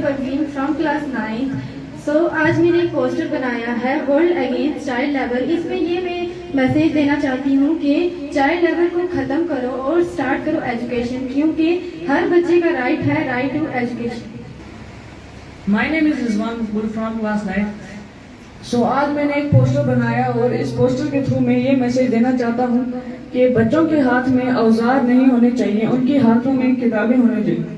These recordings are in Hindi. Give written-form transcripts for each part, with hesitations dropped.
Parveen from class 9। आज मैंने एक पोस्टर बनाया है वर्ल्ड अगेंस्ट चाइल्ड लेबर। इसमें ये मैं मैसेज देना चाहती हूँ कि चाइल्ड लेबर को ख़त्म करो और स्टार्ट करो एजुकेशन, क्योंकि हर बच्चे का राइट है, right to education. My name is Rizwan Makbul from class 9। आज मैंने एक पोस्टर बनाया और इस पोस्टर के थ्रू मैं ये मैसेज देना चाहता हूँ कि बच्चों के हाथ में औजार नहीं होने चाहिए, उनके हाथों में किताबें होनी चाहिए।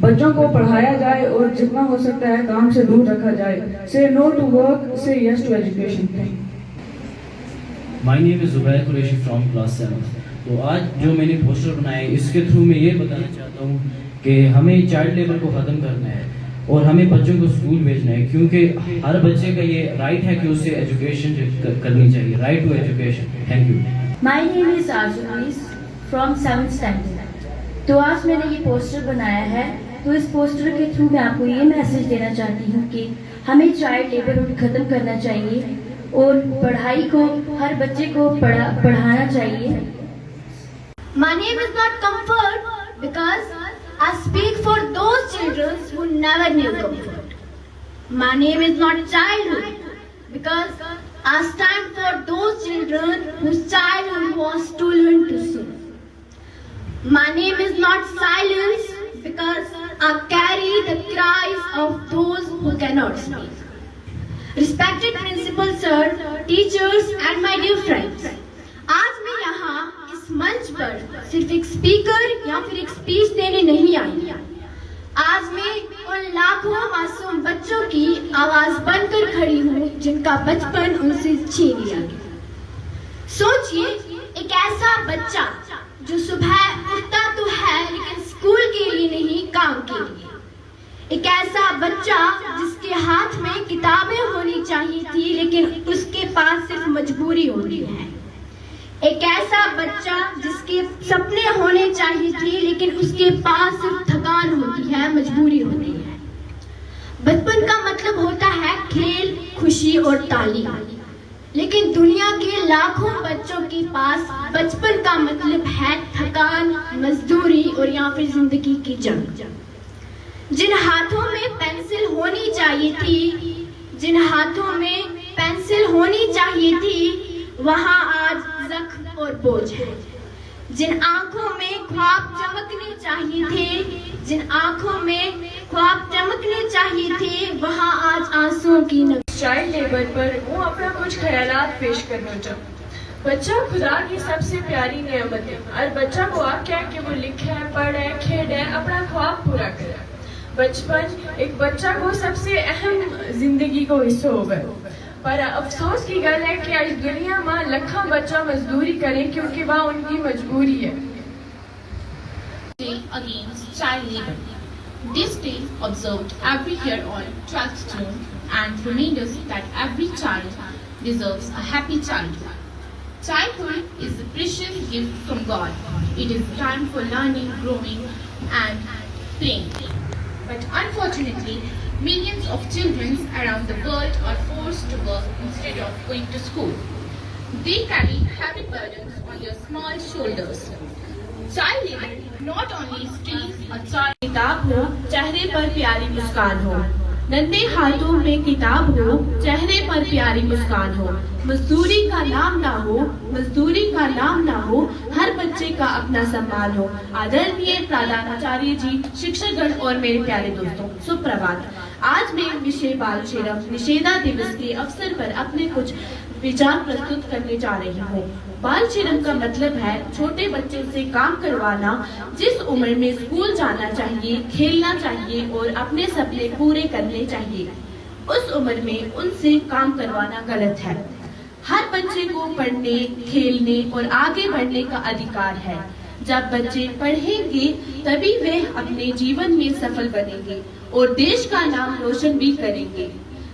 बच्चों को पढ़ाया जाए और जितना हो सकता है काम से दूर रखा जाए। Say no to work, say yes to education। My name is Zubair Qureshi from class 7। आज जो मैंने पोस्टर बनाया है इसके थ्रू मैं ये बताना चाहता हूँ कि हमें चाइल्ड लेबर को ख़त्म करना है और हमें बच्चों को स्कूल भेजना है, क्योंकि हर बच्चे का ये राइट है कि उसे एजुकेशन करनी चाहिए, right to education. Thank you. My name is Arzoo from 7th standard. आज मैंने ये पोस्टर बनाया है, तो इस पोस्टर के थ्रू मैं आपको ये मैसेज देना चाहती हूँ कि हमें चाइल्ड लेबर ख़त्म करना चाहिए और पढ़ाई को हर बच्चे को पढ़ाना चाहिए। My name is not comfort because I speak for those children who never knew comfort. My name is not childhood because I stand for those children whose childhood was stolen too soon. My name is not silence because I carry the cries of those who cannot speak. Respected principal sir, teachers and my dear friends, आज मैं यहाँ इस मंच पर सिर्फ एक स्पीकर या फिर एक स्पीच देने नहीं आई। आज मैं उन लाखों मासूम बच्चों की आवाज बनकर खड़ी हूँ जिनका बचपन उनसे छीन लिया गया। सोचिए, एक ऐसा बच्चा जो सुबह उठता तो है लेकिन स्कूल के लिए नहीं, काम के लिए। एक ऐसा बच्चा जिसके हाथ में किताबें होनी चाहिए थी लेकिन उसके पास सिर्फ मजबूरी होती है। एक ऐसा बच्चा जिसके सपने होने चाहिए थे लेकिन उसके पास सिर्फ थकान होती है, मजबूरी होती है। बचपन का मतलब होता है खेल, खुशी और तालीम, लेकिन दुनिया के लाखों बच्चों के पास बचपन का मतलब है थकान, मजदूरी और या फिर जिंदगी की जंग। जिन हाथों में पेंसिल होनी चाहिए थी, जिन हाथों में पेंसिल होनी चाहिए थी, वहाँ आज जख्म और बोझ है। जिन आंखों में ख्वाब चमकने चाहिए थे, जिन आंखों में ख्वाब चमकने चाहिए थे, वहाँ आज आंसुओं की नदी। चाइल्ड लेबर पर वो अपना कुछ ख्यालात पेश करना चाहूँ। बच्चा खुदा की सबसे प्यारी नेमत है और बच्चा को आज्ञा है कि वो लिखे, पढ़े, खेले, अपना ख्वाब पूरा करे। बचपन एक बच्चा को सबसे अहम जिंदगी को हिस्सा हो गए, पर अफसोस की गल है कि आज दुनिया में लखा बच्चा मजदूरी करे क्योंकि वह उनकी मजबूरी है। Day against child labor. This day observed every year on 12th June and reminds us that every child deserves a happy childhood. Childhood is a precious gift from God. It is time for learning, growing and playing. But unfortunately, millions of children around the world are forced to work instead of going to school. They carry heavy burdens on their small shoulders. Child labor not only steals a child. किताब हो, चेहरे पर प्यारी मुस्कान हो, नन्हे हाथों में किताब हो, चेहरे पर प्यारी मुस्कान हो। मजदूरी का नाम ना हो, मजदूरी का नाम ना हो, हर बच्चे का अपना सम्मान हो। आदरणीय प्रधानाचार्य जी, शिक्षकगण और मेरे प्यारे दोस्तों, सुप्रभात। आज मैं विषय बाल श्रम निषेधा दिवस के अवसर पर अपने कुछ विचार प्रस्तुत करने जा रही हूँ। बाल श्रम का मतलब है छोटे बच्चों से काम करवाना, जिस उम्र में स्कूल जाना चाहिए, खेलना चाहिए और अपने सपने पूरे करने चाहिए, उस उम्र में उनसे काम करवाना गलत है। हर बच्चे को पढ़ने, खेलने और आगे बढ़ने का अधिकार है। जब बच्चे पढ़ेंगे तभी वे अपने जीवन में सफल बनेंगे और देश का नाम रोशन भी करेंगे।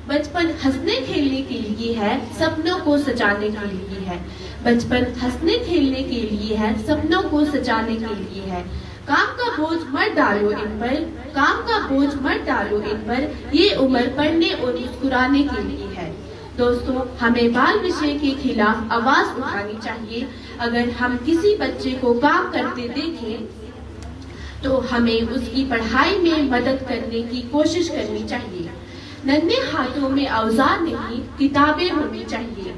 बचपन हंसने खेलने के लिए है, सपनों को सजाने के लिए है। बचपन हंसने खेलने के लिए है, सपनों को सजाने के लिए है। काम का बोझ मत डालो इन पर, काम का बोझ मत डालो इन पर, ये उम्र पढ़ने और मुस्कुराने के लिए है। दोस्तों, हमें बाल विषय के खिलाफ आवाज उठानी चाहिए। अगर हम किसी बच्चे को काम करते देखें तो हमें उसकी पढ़ाई में मदद करने की कोशिश करनी चाहिए। नन्हे हाथों में औजार नहीं, किताबें होनी चाहिए।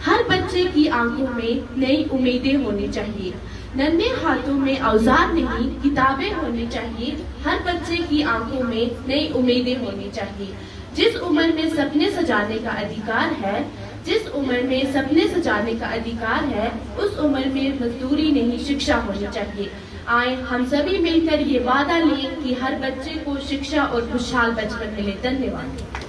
हर बच्चे की आंखों में नई उम्मीदें होनी चाहिए। नन्हे हाथों में औजार नहीं, किताबें होनी चाहिए। हर बच्चे की आंखों में नई उम्मीदें होनी चाहिए। जिस उम्र में सपने सजाने का अधिकार है, जिस उम्र में सपने सजाने का अधिकार है, उस उम्र में मजदूरी नहीं, शिक्षा होनी चाहिए। आए हम सभी मिलकर ये वादा लें कि हर बच्चे को शिक्षा और खुशहाल बचपन मिले। धन्यवाद।